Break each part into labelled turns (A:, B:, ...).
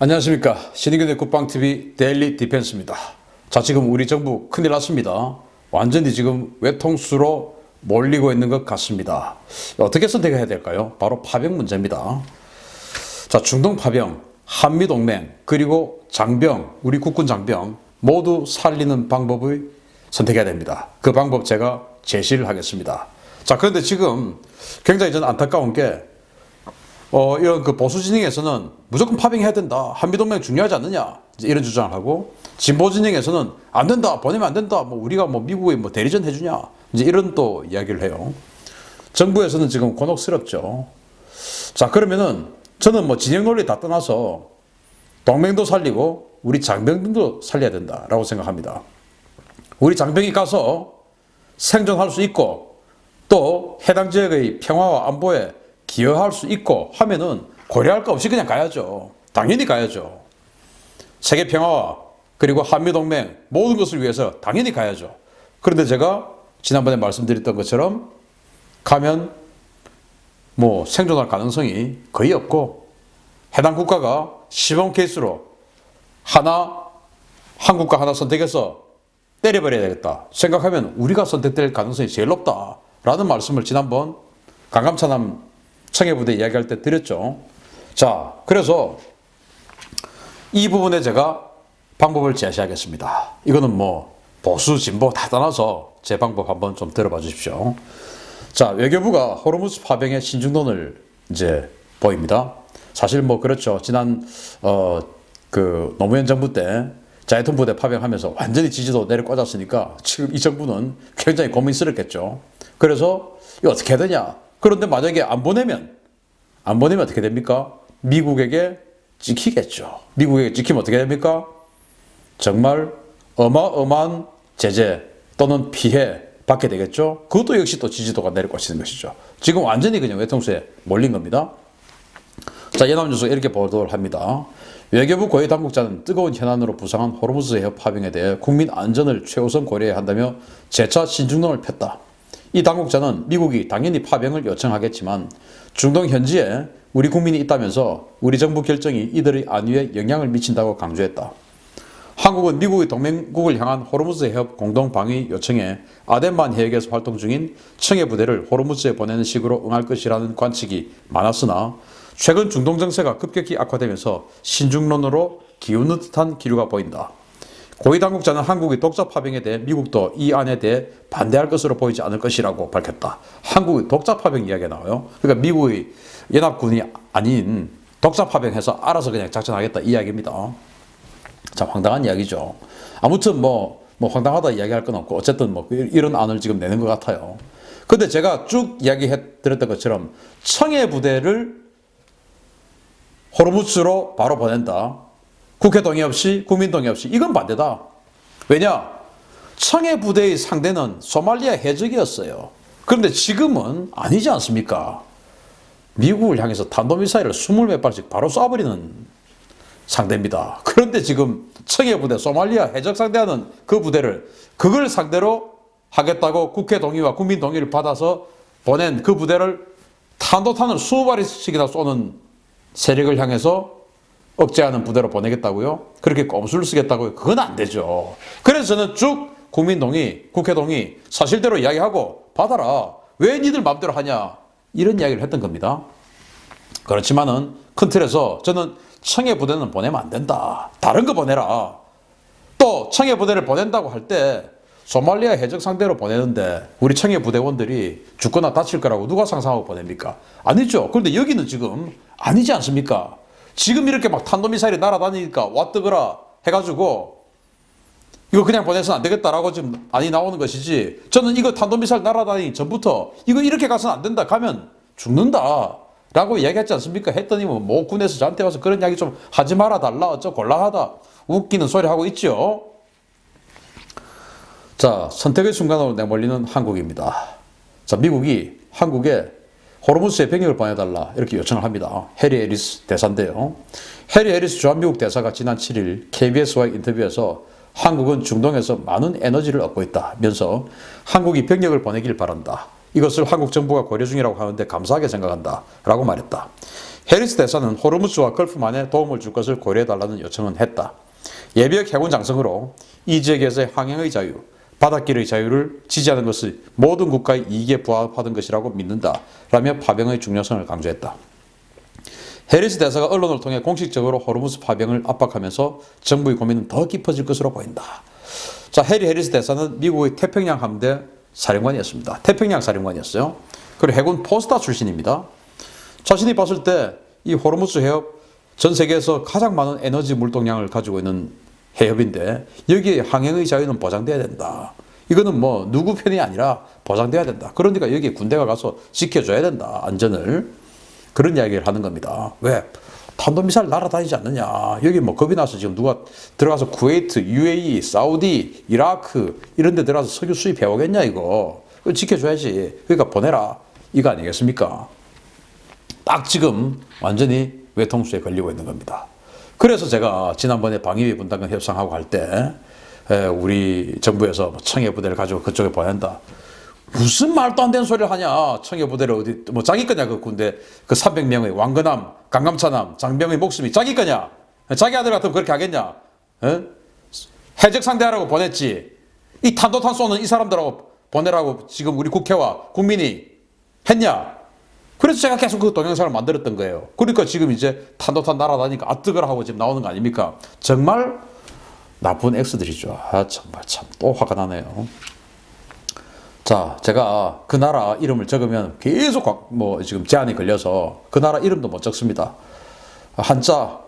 A: 안녕하십니까. 신의균의 국방TV 데일리 디펜스입니다. 자, 지금 우리 정부 큰일 났습니다. 완전히 지금 외통수로 몰리고 있는 것 같습니다. 어떻게 선택해야 될까요? 바로 파병 문제입니다. 자, 중동 파병, 한미동맹, 그리고 장병, 우리 국군 장병 모두 살리는 방법을 선택해야 됩니다. 그 방법 제가 제시를 하겠습니다. 자, 그런데 지금 굉장히 저는 안타까운 게 이런 그 보수 진영에서는 무조건 파병해야 된다. 한미동맹 중요하지 않느냐. 이런 주장을 하고, 진보 진영에서는 안 된다. 보내면 안 된다. 우리가 미국에 대리전 해주냐. 이제 이런 또 이야기를 해요. 정부에서는 지금 곤혹스럽죠. 자, 그러면은 저는 진영 논리 다 떠나서 동맹도 살리고 우리 장병들도 살려야 된다라고 생각합니다. 우리 장병이 가서 생존할 수 있고 또 해당 지역의 평화와 안보에 기여할 수 있고 하면은 고려할 거 없이 그냥 가야죠. 당연히 가야죠. 세계 평화와 그리고 한미동맹 모든 것을 위해서 당연히 가야죠. 그런데 제가 지난번에 말씀드렸던 것처럼 가면 생존할 가능성이 거의 없고 해당 국가가 시범 케이스로 한 국가 하나 선택해서 때려버려야 되겠다 생각하면 우리가 선택될 가능성이 제일 높다라는 말씀을 지난번 강감찬함 청해부대 이야기할 때 드렸죠. 자, 그래서 이 부분에 제가 방법을 제시하겠습니다. 이거는 보수, 진보 다 떠나서 제 방법 한번 좀 들어봐 주십시오. 자, 외교부가 호르무즈 파병의 신중론을 이제 보입니다. 사실 그렇죠. 지난 노무현 정부 때 자유통 부대 파병하면서 완전히 지지도 내려꽂았으니까 지금 이 정부는 굉장히 고민스럽겠죠. 그래서 이거 어떻게 해야 되냐? 그런데 만약에 안 보내면 어떻게 됩니까? 미국에게 찍히겠죠. 미국에게 찍히면 어떻게 됩니까? 정말 어마어마한 제재 또는 피해 받게 되겠죠. 그것도 역시 또 지지도가 내려꽂히는 것이죠. 지금 완전히 그냥 외통수에 몰린 겁니다. 자, 연합뉴스가 이렇게 보도를 합니다. 외교부 고위 당국자는 뜨거운 현안으로 부상한 호르무즈 해협 파병에 대해 국민 안전을 최우선 고려해야 한다며 재차 신중론을 폈다. 이 당국자는 미국이 당연히 파병을 요청하겠지만 중동 현지에 우리 국민이 있다면서 우리 정부 결정이 이들의 안위에 영향을 미친다고 강조했다. 한국은 미국의 동맹국을 향한 호르무즈 해협 공동방위 요청에 아덴만 해역에서 활동 중인 청해 부대를 호르무즈에 보내는 식으로 응할 것이라는 관측이 많았으나 최근 중동 정세가 급격히 악화되면서 신중론으로 기우는 듯한 기류가 보인다. 고위 당국자는 한국의 독자 파병에 대해 미국도 이 안에 대해 반대할 것으로 보이지 않을 것이라고 밝혔다. 한국의 독자 파병 이야기가 나와요. 그러니까 미국의 연합군이 아닌 독자 파병해서 알아서 그냥 작전하겠다 이 이야기입니다. 자, 황당한 이야기죠. 아무튼 황당하다 이야기할 건 없고 어쨌든 이런 안을 지금 내는 것 같아요. 근데 제가 쭉 이야기해 드렸던 것처럼 청해 부대를 호르무즈로 바로 보낸다. 국회 동의 없이 국민 동의 없이 이건 반대다. 왜냐? 청해 부대의 상대는 소말리아 해적이었어요. 그런데 지금은 아니지 않습니까? 미국을 향해서 탄도미사일을 20몇 발씩 바로 쏴버리는 상대입니다. 그런데 지금 청해 부대 소말리아 해적 상대하는 그 부대를 그걸 상대로 하겠다고 국회 동의와 국민 동의를 받아서 보낸 그 부대를 탄도탄을 20발씩이나 쏘는 세력을 향해서 억제하는 부대로 보내겠다고요? 그렇게 꼼수를 쓰겠다고요? 그건 안 되죠. 그래서 저는 쭉 국민 동의, 국회 동의 사실대로 이야기하고 받아라. 왜 니들 마음대로 하냐? 이런 이야기를 했던 겁니다. 그렇지만은 큰 틀에서 저는 청해 부대는 보내면 안 된다. 다른 거 보내라. 또 청해 부대를 보낸다고 할 때 소말리아 해적 상대로 보내는데 우리 청해 부대원들이 죽거나 다칠 거라고 누가 상상하고 보냅니까? 아니죠. 그런데 여기는 지금 아니지 않습니까? 지금 이렇게 탄도미사일이 날아다니니까 와뜨거라 해가지고 이거 그냥 보내서는 안 되겠다라고 지금 안이 나오는 것이지, 저는 이거 탄도미사일 날아다니기 전부터 이거 이렇게 가서는 안 된다, 가면 죽는다 라고 이야기했지 않습니까? 했더니 군에서 저한테 와서 그런 이야기 좀 하지 말아 달라 어쩌고 곤란하다 웃기는 소리 하고 있죠. 자, 선택의 순간으로 내몰리는 한국입니다. 자, 미국이 한국에 호르무즈에 병력을 보내달라 이렇게 요청을 합니다. 해리 해리스 대사인데요. 해리 해리스 주한미국 대사가 지난 7일 KBS와의 인터뷰에서 한국은 중동에서 많은 에너지를 얻고 있다면서 한국이 병력을 보내길 바란다. 이것을 한국 정부가 고려 중이라고 하는데 감사하게 생각한다 라고 말했다. 해리스 대사는 호르무즈와 걸프만에 도움을 줄 것을 고려해달라는 요청은 했다. 예비역 해군 장성으로 이 지역에서의 항행의 자유, 바닷길의 자유를 지지하는 것이 모든 국가의 이익에 부합하던 것이라고 믿는다 라며 파병의 중요성을 강조했다. 해리스 대사가 언론을 통해 공식적으로 호르무즈 파병을 압박하면서 정부의 고민은 더 깊어질 것으로 보인다. 자, 해리스 대사는 미국의 태평양 함대 사령관이었습니다. 태평양 사령관이었어요. 그리고 해군 포스타 출신입니다. 자신이 봤을 때 이 호르무즈 해협 전 세계에서 가장 많은 에너지 물동량을 가지고 있는 해협인데 여기에 항행의 자유는 보장돼야 된다. 이거는 뭐 누구 편이 아니라 보장돼야 된다. 그러니까 여기에 군대가 가서 지켜줘야 된다. 안전을. 그런 이야기를 하는 겁니다. 왜? 탄도미사일 날아다니지 않느냐. 여기 뭐 겁이 나서 지금 누가 들어가서 쿠웨이트, UAE, 사우디, 이라크 이런 데 들어가서 석유 수입해 오겠냐 이거. 그거 지켜줘야지. 그러니까 보내라. 이거 아니겠습니까? 딱 지금 완전히 외통수에 걸리고 있는 겁니다. 그래서 제가 지난번에 방위비 분담금 협상하고 할 때 우리 정부에서 청해부대를 가지고 그쪽에 보낸다. 무슨 말도 안 되는 소리를 하냐. 청해부대를 어디 뭐 자기 거냐 그 군대 그 300명의 왕건암, 강감차남, 장병의 목숨이 자기 거냐. 자기 아들 같으면 그렇게 하겠냐. 해적 상대하라고 보냈지. 이 탄도탄 쏘는 이 사람들하고 보내라고 지금 우리 국회와 국민이 했냐. 그래서 제가 계속 그 동영상을 만들었던 거예요. 그러니까 지금 이제 탄도탄 날아다니까 아뜨거라 하고 지금 나오는 거 아닙니까? 정말 나쁜 엑스들이죠. 아, 정말 참 또 화가 나네요. 자, 제가 그 나라 이름을 적으면 계속 뭐 지금 제한이 걸려서 그 나라 이름도 못 적습니다. 한자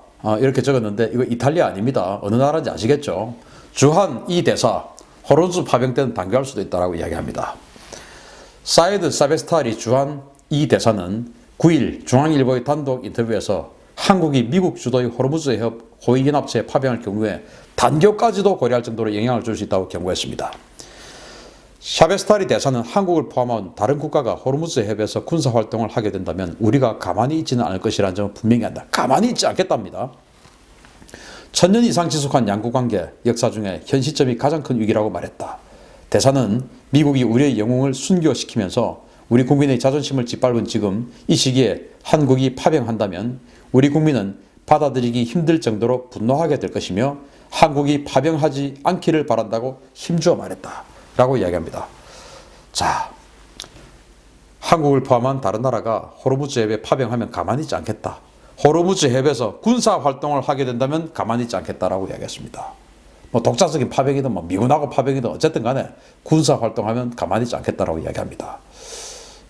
A: 이렇게 적었는데 이거 이탈리아 아닙니다. 어느 나라인지 아시겠죠? 주한 이 대사 호르무즈 파병 때는 단교할 수도 있다라고 이야기합니다. 사이드 사베스타리 주한 이 대사는 9일 중앙일보의 단독 인터뷰에서 한국이 미국 주도의 호르무즈 해협 호위연합체에 파병할 경우에 단교까지도 고려할 정도로 영향을 줄 수 있다고 경고했습니다. 샤베스타리 대사는 한국을 포함한 다른 국가가 호르무즈 해협에서 군사활동을 하게 된다면 우리가 가만히 있지는 않을 것이라는 점을 분명히 한다. 가만히 있지 않겠답니다. 1000년 이상 지속한 양국관계 역사 중에 현 시점이 가장 큰 위기라고 말했다. 대사는 미국이 우리의 영웅을 순교시키면서 우리 국민의 자존심을 짓밟은 지금 이 시기에 한국이 파병한다면 우리 국민은 받아들이기 힘들 정도로 분노하게 될 것이며 한국이 파병하지 않기를 바란다고 힘주어 말했다. 라고 이야기합니다. 자, 한국을 포함한 다른 나라가 호르무즈 해협에 파병하면 가만히 있지 않겠다. 호르무즈 해협에서 군사활동을 하게 된다면 가만히 있지 않겠다라고 이야기했습니다. 뭐 독자적인 파병이든 뭐 미군하고 파병이든 어쨌든 간에 군사활동하면 가만히 있지 않겠다라고 이야기합니다.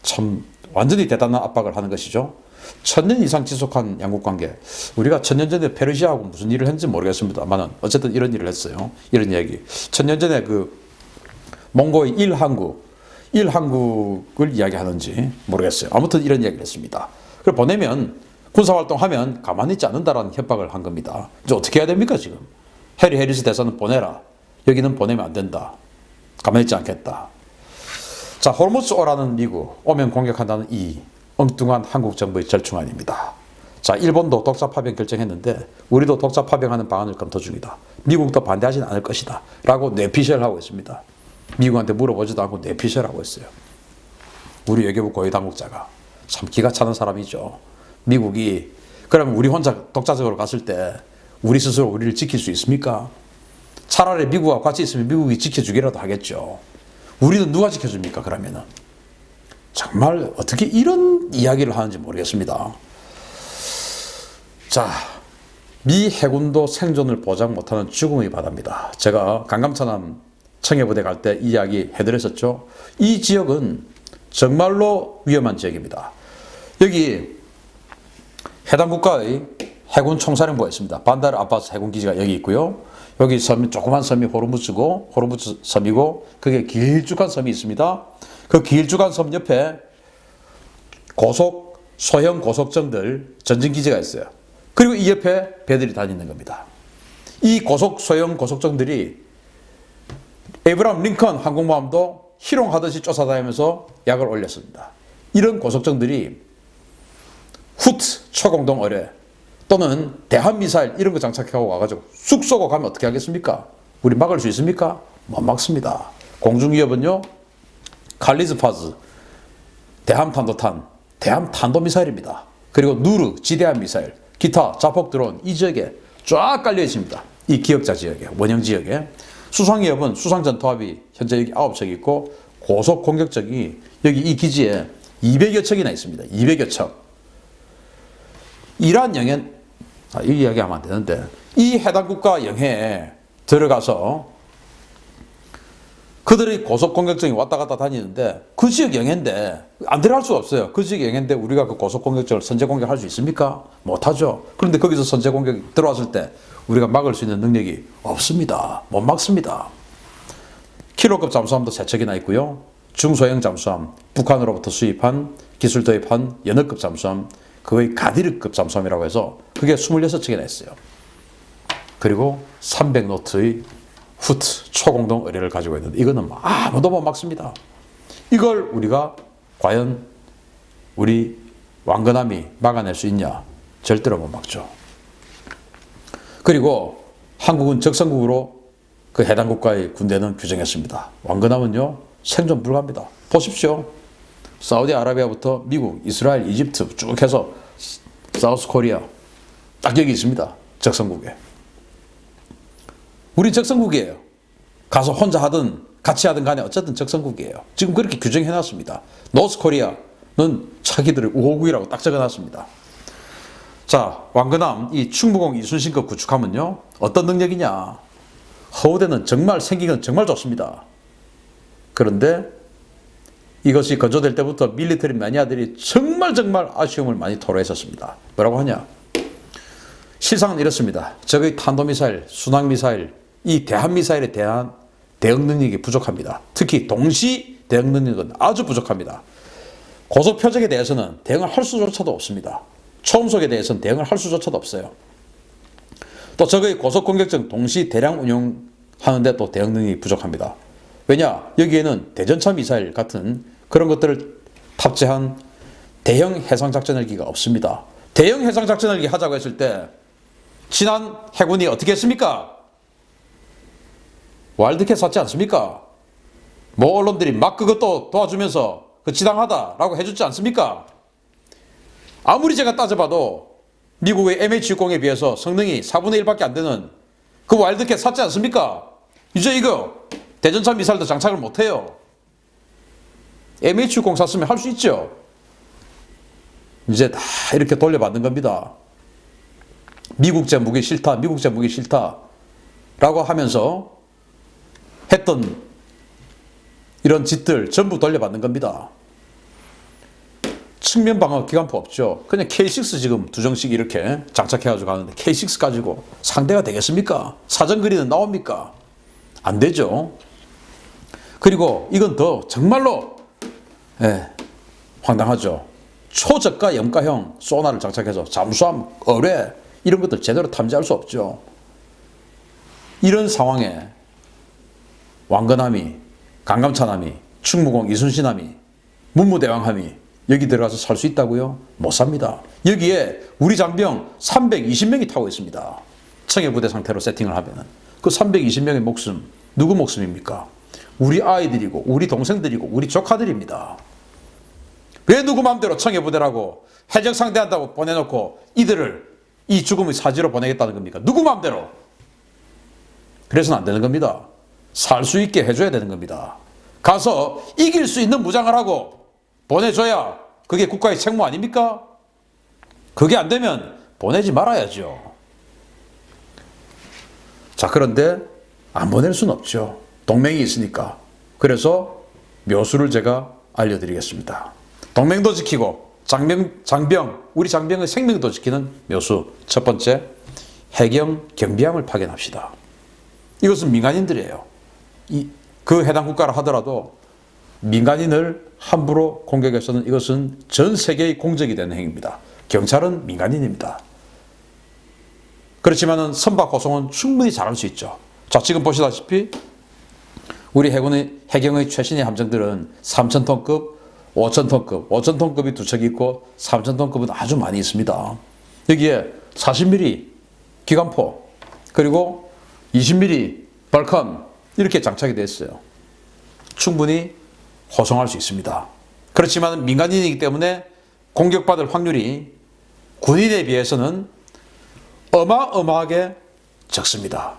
A: 참 완전히 대단한 압박을 하는 것이죠. 1000년 이상 지속한 양국관계. 우리가 1000년 전에 페르시아하고 무슨 일을 했는지 모르겠습니다만 어쨌든 이런 일을 했어요. 이런 이야기. 1000년 전에 그 몽고의 일한국을 이야기하는지 모르겠어요. 아무튼 이런 이야기를 했습니다. 그걸 보내면 군사활동하면 가만히 있지 않는다라는 협박을 한 겁니다. 이제 어떻게 해야 됩니까 지금? 해리스 대사는 보내라. 여기는 보내면 안 된다. 가만히 있지 않겠다. 자, 호르무즈 오라는 미국, 오면 공격한다는 이 엉뚱한 한국 정부의 절충안입니다. 자, 일본도 독자 파병 결정했는데 우리도 독자 파병하는 방안을 검토 중이다. 미국도 반대하지는 않을 것이다. 라고 뇌피셜 하고 있습니다. 미국한테 물어보지도 않고 뇌피셜 하고 있어요. 우리 외교부 고위 당국자가 참 기가 차는 사람이죠. 미국이 그러면 우리 혼자 독자적으로 갔을 때 우리 스스로 우리를 지킬 수 있습니까? 차라리 미국과 같이 있으면 미국이 지켜주기라도 하겠죠. 우리는 누가 지켜줍니까 그러면은? 정말 어떻게 이런 이야기를 하는지 모르겠습니다. 자, 미 해군도 생존을 보장 못하는 죽음의 바다입니다. 제가 강감차남 청해부대 갈 때 이야기 해드렸었죠. 이 지역은 정말로 위험한 지역입니다. 여기 해당 국가의 해군 총사령부가 있습니다. 반다르 아바스 해군기지가 여기 있고요. 여기 섬, 조그만 섬이 호르무즈 섬이고 그게 길쭉한 섬이 있습니다. 그 길쭉한 섬 옆에 소형 고속정들 전진기지가 있어요. 그리고 이 옆에 배들이 다니는 겁니다. 이 소형 고속정들이 에이브람 링컨 항공모함도 희롱하듯이 쫓아다니면서 약을 올렸습니다. 이런 고속정들이 후트 초공동 어뢰 또는 대한미사일 이런 거 장착하고 와가지고 쑥 쏘고 가면 어떻게 하겠습니까? 우리 막을 수 있습니까? 못 막습니다. 공중위협은요, 칼리즈파즈, 대함탄도탄, 대함탄도미사일입니다. 그리고 누르, 지대함 미사일, 기타, 자폭 드론 이 지역에 쫙 깔려 있습니다. 이 기억자 지역에, 원형 지역에. 수상위협은 수상전투합이 현재 여기 9척 있고 고속 공격적이 여기 이 기지에 200여 척이나 있습니다. 200여 척. 이러한 영해, 이 이야기하면 안 되는데, 이 해당 국가 영해에 들어가서 그들이 고속 공격정이 왔다 갔다 다니는데 그 지역 영해인데 안 들어갈 수가 없어요. 그 지역 영해인데 우리가 그 고속 공격정을 선제 공격할 수 있습니까? 못하죠. 그런데 거기서 선제 공격이 들어왔을 때 우리가 막을 수 있는 능력이 없습니다. 못 막습니다. 킬로급 잠수함도 3척이나 있고요. 중소형 잠수함, 북한으로부터 수입한 기술 도입한 연어급 잠수함, 거의 가디르급 잠수함이라고 해서 그게 26척이나 있어요. 그리고 300노트의 후트 초공동 의뢰를 가지고 있는데 이거는 아무도 못 막습니다. 이걸 우리가 과연 우리 왕건함이 막아낼 수 있냐? 절대로 못 막죠. 그리고 한국은 적성국으로 그 해당 국가의 군대는 규정했습니다. 왕건함은요 생존 불가합니다. 보십시오. 사우디아라비아부터 미국, 이스라엘, 이집트 쭉 해서 사우스 코리아 딱 여기 있습니다. 적성국에. 우리 적성국이에요. 가서 혼자 하든 같이 하든 간에 어쨌든 적성국이에요. 지금 그렇게 규정해 놨습니다. 노스 코리아는 차기들의 우호국이라고 딱 적어 놨습니다. 자, 왕건함 이 충무공 이순신급 구축하면요 어떤 능력이냐? 허우대는 정말 생긴 건 정말 좋습니다. 그런데 이것이 건조될 때부터 밀리터리 매니아들이 정말 아쉬움을 많이 토로했었습니다. 뭐라고 하냐? 실상은 이렇습니다. 적의 탄도미사일, 순항미사일, 이 대한미사일에 대한 대응 능력이 부족합니다. 특히 동시 대응 능력은 아주 부족합니다. 고속표적에 대해서는 대응을 할 수조차도 없습니다. 초음속에 대해서는 대응을 할 수조차도 없어요. 또 적의 고속공격정 동시 대량 운용하는데 또 대응 능력이 부족합니다. 왜냐? 여기에는 대전차 미사일 같은 그런 것들을 탑재한 대형 해상작전헬기가 없습니다. 대형 해상작전헬기 하자고 했을 때 지난 해군이 어떻게 했습니까? 와일드캣 샀지 않습니까? 뭐 언론들이 막 그것도 도와주면서 그 지당하다라고 해줬지 않습니까? 아무리 제가 따져봐도 미국의 MH-60에 비해서 성능이 4분의 1밖에 안 되는 그 와일드캣 샀지 않습니까? 이제 이거 대전차 미사일도 장착을 못해요. MH-60 샀으면 할 수 있죠. 이제 다 이렇게 돌려받는 겁니다. 미국제 무기 싫다, 미국제 무기 싫다 라고 하면서 했던 이런 짓들 전부 돌려받는 겁니다. 측면 방어 기관포 없죠. 그냥 K6 지금 2정씩 이렇게 장착해가지고 가는데 K6 가지고 상대가 되겠습니까? 사정거리는 나옵니까? 안 되죠. 그리고 이건 더 정말로 황당하죠. 초저가 염가형 소나를 장착해서 잠수함, 어뢰 이런 것들 제대로 탐지할 수 없죠. 이런 상황에 왕건함이, 강감찬함이, 충무공 이순신함이, 문무대왕함이 여기 들어가서 살 수 있다고요? 못 삽니다. 여기에 우리 장병 320명이 타고 있습니다. 청해부대 상태로 세팅을 하면은 그 320명의 목숨 누구 목숨입니까? 우리 아이들이고 우리 동생들이고 우리 조카들입니다. 왜 누구 마음대로 청해부대라고 해적 상대한다고 보내놓고 이들을 이 죽음의 사지로 보내겠다는 겁니까? 누구 마음대로? 그래서는 안 되는 겁니다. 살 수 있게 해줘야 되는 겁니다. 가서 이길 수 있는 무장을 하고 보내줘야 그게 국가의 책무 아닙니까? 그게 안 되면 보내지 말아야죠. 자, 그런데 안 보낼 수는 없죠. 동맹이 있으니까. 그래서 묘수를 제가 알려드리겠습니다. 동맹도 지키고 장병, 우리 장병의 생명도 지키는 묘수. 첫 번째, 해경 경비함을 파견합시다. 이것은 민간인들이에요. 그 해당 국가라 하더라도 민간인을 함부로 공격해서는 이것은 전 세계의 공적이 되는 행위입니다. 경찰은 민간인입니다. 그렇지만은 선박 호송은 충분히 잘할 수 있죠. 자, 지금 보시다시피 우리 해경의 최신의 함정들은 3,000톤급, 5,000톤급, 5,000톤급이 2척이 있고 3,000톤급은 아주 많이 있습니다. 여기에 40mm 기관포 그리고 20mm 벌컨 이렇게 장착이 되어 있어요. 충분히 호송할 수 있습니다. 그렇지만 민간인이기 때문에 공격받을 확률이 군인에 비해서는 어마어마하게 적습니다.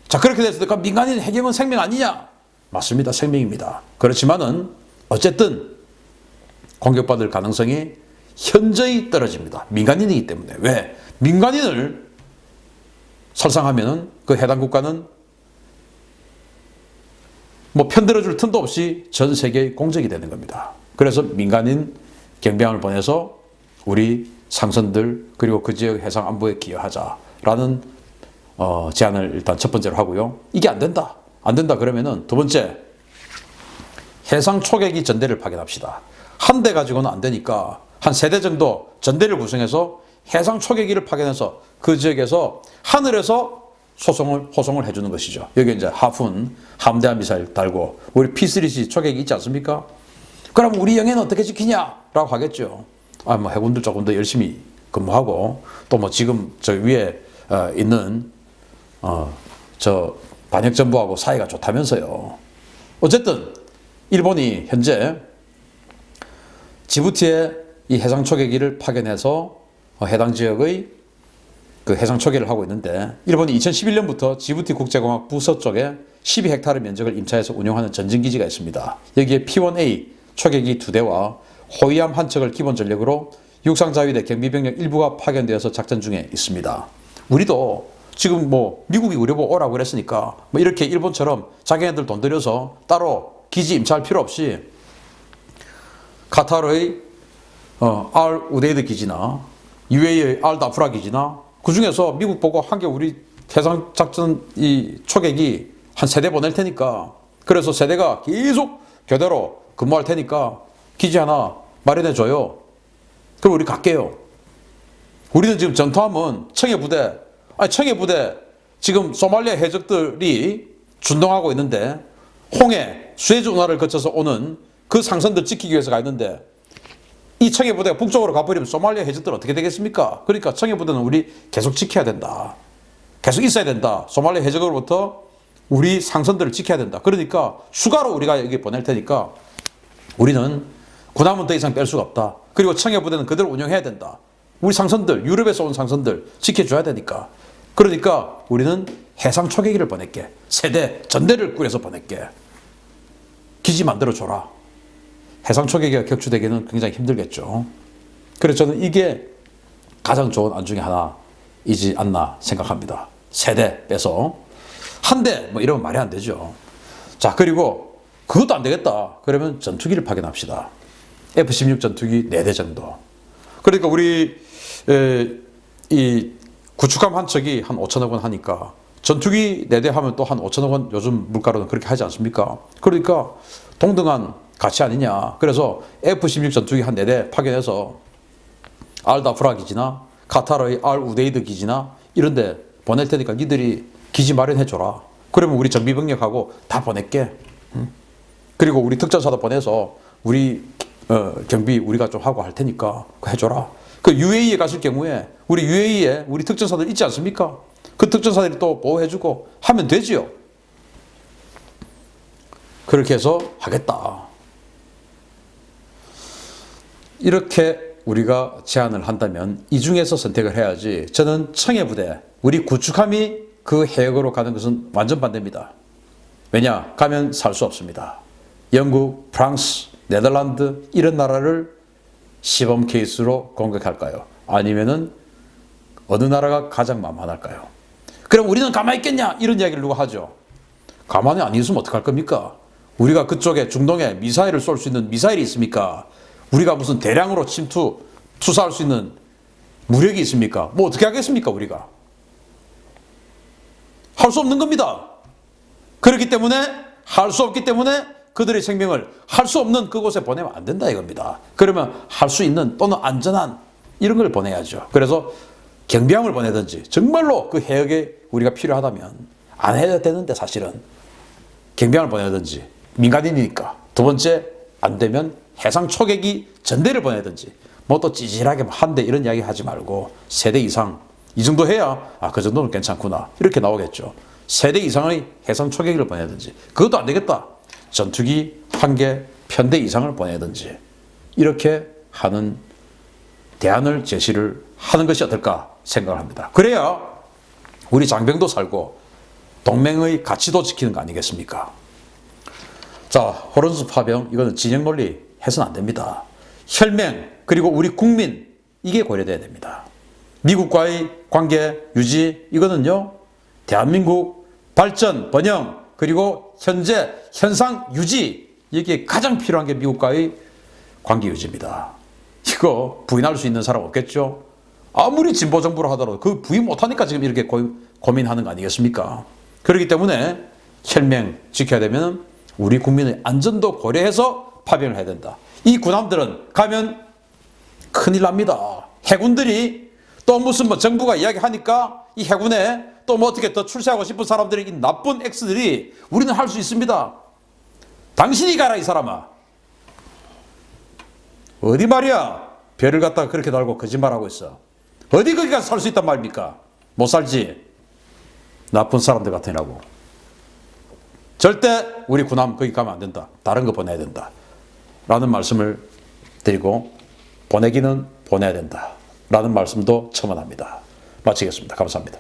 A: 자, 그렇게 됐을 때 민간인 해경은 생명 아니냐? 맞습니다. 생명입니다. 그렇지만은 어쨌든 공격받을 가능성이 현저히 떨어집니다. 민간인이기 때문에. 왜? 민간인을 살상하면은 그 해당 국가는 뭐 편들어줄 틈도 없이 전 세계의 공적이 되는 겁니다. 그래서 민간인 경비함을 보내서 우리 상선들 그리고 그 지역 해상 안보에 기여하자라는 제안을 일단 첫 번째로 하고요. 이게 안 된다. 안 된다 그러면은 두 번째, 해상 초계기 전대를 파견합시다. 한 대 가지고는 안 되니까 한 3대 정도 전대를 구성해서 해상 초계기를 파견해서 그 지역에서 하늘에서 호송을 해주는 것이죠. 여기 이제 하푼, 함대한 미사일 달고 우리 P3C 초계기 있지 않습니까? 그럼 우리 영해는 어떻게 지키냐라고 하겠죠. 뭐 해군들 조금 더 열심히 근무하고 또 뭐 지금 저 위에 있는 저 반역정부하고 사이가 좋다면서요. 어쨌든 일본이 현재 지부티에 이 해상 초계기를 파견해서 해당 지역의 그 해상 초계를 하고 있는데, 일본이 2011년부터 지부티 국제공항 부서쪽에 12헥타르 면적을 임차해서 운영하는 전진기지가 있습니다. 여기에 P1A 초계기 2대와 호위함 한 척을 기본 전력으로 육상자위대 경비병력 일부가 파견되어서 작전 중에 있습니다. 우리도 지금 뭐 미국이 우리 보고 오라고 그랬으니까 뭐 이렇게 일본처럼 자기네들 돈 들여서 따로 기지 임차할 필요 없이 카타르의 알 우데이드 기지나 UAE의 알 다프라 기지나 그 중에서 미국 보고 한 개 우리 해상 작전 이 초계기 한 3대 보낼 테니까, 그래서 3대가 계속 교대로 근무할 테니까 기지 하나 마련해 줘요. 그럼 우리 갈게요. 우리는 지금 전투함은 청해부대 지금 소말리아 해적들이 준동하고 있는데 홍해, 수에즈 운하를 거쳐서 오는 그 상선들 지키기 위해서 가 있는데 이 청해부대가 북쪽으로 가버리면 소말리아 해적들은 어떻게 되겠습니까? 그러니까 청해부대는 우리 계속 지켜야 된다. 계속 있어야 된다. 소말리아 해적으로부터 우리 상선들을 지켜야 된다. 그러니까 추가로 우리가 여기 보낼 테니까 우리는 군함은 더 이상 뺄 수가 없다. 그리고 청해부대는 그대로 운영해야 된다. 우리 상선들, 유럽에서 온 상선들 지켜줘야 되니까. 그러니까 우리는 해상 초계기를 보낼게. 3대 전대를 꾸려서 보낼게. 기지 만들어줘라. 해상 초계기가 격추되기는 굉장히 힘들겠죠. 그래서 저는 이게 가장 좋은 안 중에 하나이지 않나 생각합니다. 3대 빼서 한 대 뭐 이러면 말이 안 되죠. 자, 그리고 그것도 안 되겠다. 그러면 전투기를 파견합시다. F-16 전투기 4대 정도. 그러니까 우리 이 구축함 한 척이 한 5천억 원 하니까 전투기 4대 하면 또 한 5천억 원, 요즘 물가로는 그렇게 하지 않습니까? 그러니까 동등한 가치 아니냐. 그래서 F-16 전투기 한 4대 파견해서 알다프라 기지나 카타르의 알 우데이드 기지나 이런 데 보낼 테니까 니들이 기지 마련해 줘라. 그러면 우리 정비병력하고 다 보낼게. 그리고 우리 특전사도 보내서 우리 경비 우리가 좀 하고 할 테니까 해줘라. 그 UAE에 가실 경우에 우리 UAE에 우리 특전사들 있지 않습니까? 그 특전사들이 또 보호해주고 하면 되지요. 그렇게 해서 하겠다. 이렇게 우리가 제안을 한다면 이 중에서 선택을 해야지, 저는 청해부대, 우리 구축함이 그 해역으로 가는 것은 완전 반대입니다. 왜냐? 가면 살 수 없습니다. 영국, 프랑스, 네덜란드 이런 나라를 시범 케이스로 공격할까요? 아니면은 어느 나라가 가장 만만할까요? 그럼 우리는 가만히 있겠냐? 이런 이야기를 누가 하죠. 가만히 안 있으면 어떡할 겁니까? 우리가 그쪽에 중동에 미사일을 쏠 수 있는 미사일이 있습니까? 우리가 무슨 대량으로 투사할 수 있는 무력이 있습니까? 뭐 어떻게 하겠습니까, 우리가? 할 수 없는 겁니다. 그렇기 때문에, 할 수 없기 때문에 그들의 생명을 할 수 없는 그곳에 보내면 안 된다 이겁니다. 그러면 할 수 있는 또는 안전한 이런 걸 보내야죠. 그래서 경비함을 보내든지, 정말로 그 해역에 우리가 필요하다면, 안 해야 되는데 사실은 경비함을 보내든지, 민간인이니까. 두 번째, 안 되면 해상 초계기 전대를 보내든지, 뭐 또 찌질하게 한 대 이런 이야기 하지 말고 3대 이상, 이 정도 해야 그 정도는 괜찮구나 이렇게 나오겠죠. 3대 이상의 해상 초계기를 보내든지, 그것도 안 되겠다, 전투기 1개 편대 이상을 보내든지, 이렇게 하는 대안을 제시를 하는 것이 어떨까 생각을 합니다. 그래야 우리 장병도 살고 동맹의 가치도 지키는 거 아니겠습니까? 자, 호른수 파병, 이거는 진영 논리 해서는 안 됩니다. 혈맹, 그리고 우리 국민, 이게 고려돼야 됩니다. 미국과의 관계 유지, 이거는요, 대한민국 발전, 번영, 그리고 현재 현상 유지, 이게 가장 필요한 게 미국과의 관계 유지입니다. 이거 부인할 수 있는 사람 없겠죠? 아무리 진보 정부로 하더라도 그 부인 못하니까 지금 이렇게 고민하는 거 아니겠습니까? 그렇기 때문에 혈맹 지켜야 되면 우리 국민의 안전도 고려해서 파병을 해야 된다. 이 군함들은 가면 큰일 납니다. 해군들이 또 무슨 뭐 정부가 이야기하니까 이 해군에 또 뭐 어떻게 더 출세하고 싶은 사람들이, 이 나쁜 X들이 우리는 할 수 있습니다. 당신이 가라 이 사람아. 어디 말이야 별을 갖다가 그렇게 달고 거짓말하고 있어. 어디 거기 가서 살 수 있단 말입니까? 못 살지. 나쁜 사람들 같으라고. 절대 우리 군함 거기 가면 안 된다. 다른 거 보내야 된다. 라는 말씀을 드리고, 보내기는 보내야 된다. 라는 말씀도 첨언합니다. 마치겠습니다. 감사합니다.